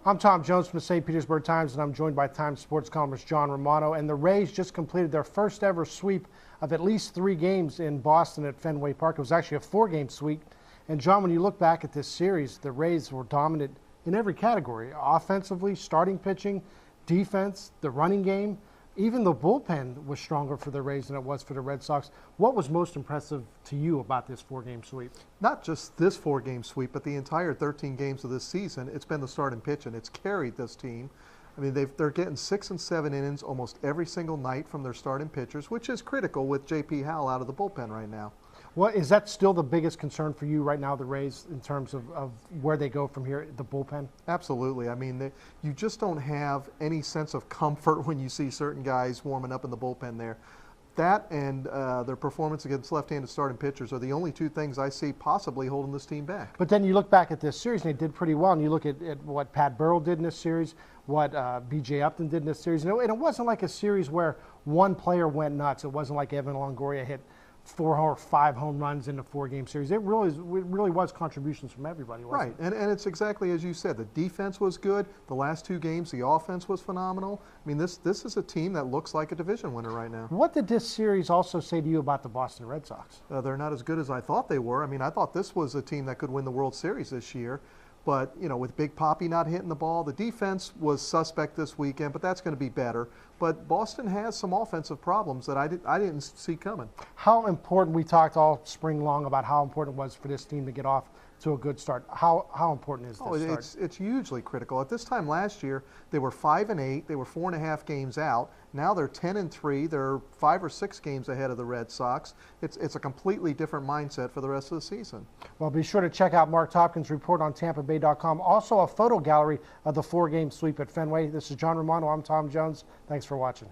I'm Tom Jones from the St. Petersburg Times, and I'm joined by Times sports columnist John Romano. And the Rays just completed their first ever sweep of at least 3 games in Boston at Fenway Park. It was actually a 4-game sweep. And John, when you look back at this series, the Rays were dominant in every category: offensively, starting pitching, defense, the running game. Even the bullpen was stronger for the Rays than it was for the Red Sox. What was most impressive to you about this 4-game sweep? Not just this 4-game sweep, but the entire 13 games of this season. It's been the starting pitching. It's carried this team. I mean, they're getting 6 and 7 innings almost every single night from their starting pitchers, which is critical with J.P. Howell out of the bullpen right now. Well, is that still the biggest concern for you right now, the Rays, in terms of where they go from here, the bullpen? Absolutely. I mean, you just don't have any sense of comfort when you see certain guys warming up in the bullpen there. That and their performance against left-handed starting pitchers are the only 2 things I see possibly holding this team back. But then you look back at this series, and they did pretty well. And you look at what Pat Burrell did in this series, what B.J. Upton did in this series. And it wasn't like a series where one player went nuts. It wasn't like Evan Longoria hit 4 or 5 home runs in a 4-game series. It really was contributions from everybody, wasn't it? Right, and it's exactly as you said. The defense was good. The last 2 games, the offense was phenomenal. I mean, this is a team that looks like a division winner right now. What did this series also say to you about the Boston Red Sox? They're not as good as I thought they were. I mean, I thought this was a team that could win the World Series this year. But, you know, with Big Papi not hitting the ball, the defense was suspect this weekend, but that's going to be better. But Boston has some offensive problems that I didn't see coming. How important, we talked all spring long about how important it was for this team to get off to a good start. How important is this start? It's hugely critical. At this time last year, they were 5-8. They were 4.5 games out. Now they're 10-3. They're 5 or 6 games ahead of the Red Sox. It's a completely different mindset for the rest of the season. Well, be sure to check out Mark Topkin's report on TampaBay.com. Also, a photo gallery of the 4-game sweep at Fenway. This is John Romano. I'm Tom Jones. Thanks for watching.